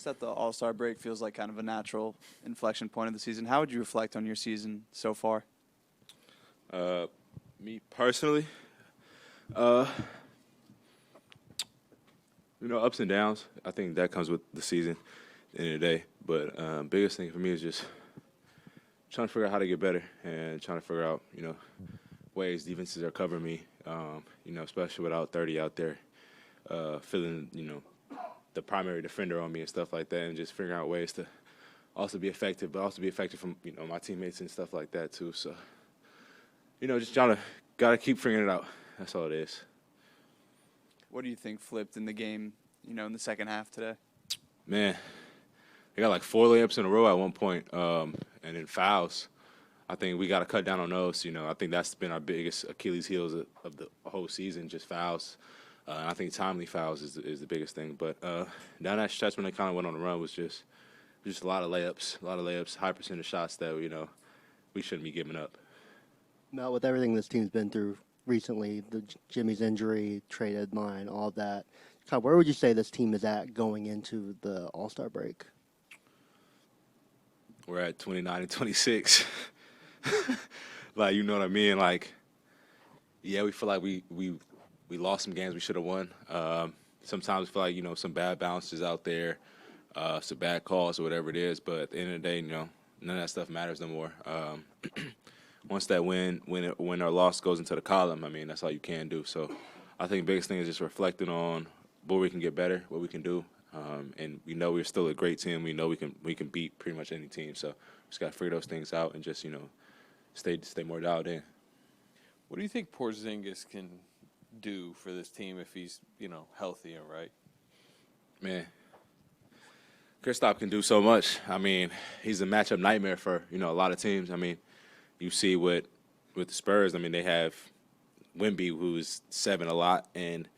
noticed that the All-Star break feels like kind of a natural inflection point of the season. How would you reflect on your season so far? Me personally, ups and downs. I think that comes with the season at the end of the day. But biggest thing for me is just trying to figure out how to get better and trying to figure out, ways defenses are covering me, especially without 30 out there, feeling, the primary defender on me and stuff like that, and just figuring out ways to also be effective, but also be effective from, my teammates and stuff like that too. So, just gotta keep figuring it out. That's all it is. What do you think flipped in the game, in the second half today? Man, they got like 4 layups in a row at one point, and then fouls. I think we got to cut down on those. I think that's been our biggest Achilles heels of the whole season, just fouls. And I think timely fouls is the biggest thing. But down that stretch when they kind of went on the run was just a lot of layups, high percentage shots that, we shouldn't be giving up. Now, with everything this team's been through recently, Jimmy's injury, trade deadline, all of that, kind of where would you say this team is at going into the All-Star break? We're at 29 and 26. Like, you know what I mean? Like, yeah, we feel like we lost some games we should have won. Sometimes we feel like, some bad bounces out there, some bad calls or whatever it is. But at the end of the day, none of that stuff matters no more. Once that win or loss goes into the column, I mean, that's all you can do. So I think the biggest thing is just reflecting on where we can get better, what we can do. And we know we're still a great team. We know we can beat pretty much any team. So just got to figure those things out and just, stay more dialed in. What do you think Porzingis can do for this team if he's, healthy and right? Man, Kristaps can do so much. I mean, he's a matchup nightmare for, a lot of teams. I mean, you see with the Spurs, I mean, they have Wemby, who's 7 a lot, and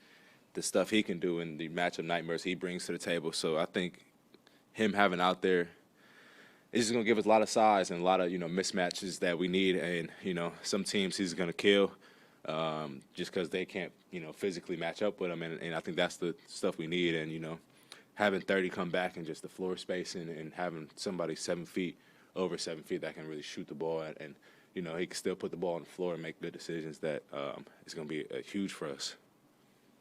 the stuff he can do and the matchup nightmares he brings to the table. So I think him having out there is just going to give us a lot of size and a lot of, mismatches that we need. And, some teams he's going to kill just because they can't, physically match up with him. And I think that's the stuff we need. And, having 30 come back and just the floor space and having somebody over 7 feet that can really shoot the ball and he can still put the ball on the floor and make good decisions that is going to be huge for us.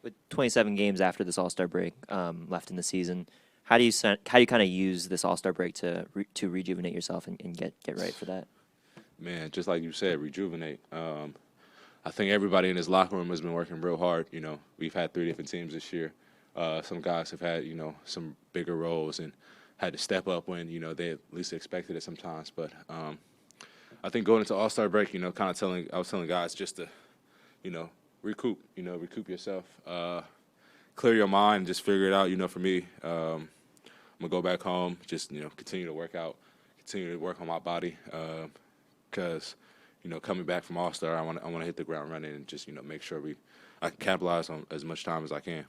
With 27 games after this All-Star break left in the season, how do you kind of use this All-Star break to rejuvenate yourself and get right for that? Man, just like you said, rejuvenate. I think everybody in this locker room has been working real hard. We've had 3 different teams this year. Some guys have had, some bigger roles and had to step up when, they at least expected it sometimes. But I think going into All-Star break, I was telling guys just to, recoup yourself, clear your mind, just figure it out. For me, I'm going to go back home, just, continue to work out, continue to work on my body because, coming back from All-Star, I want to hit the ground running and just, make sure I can capitalize on as much time as I can.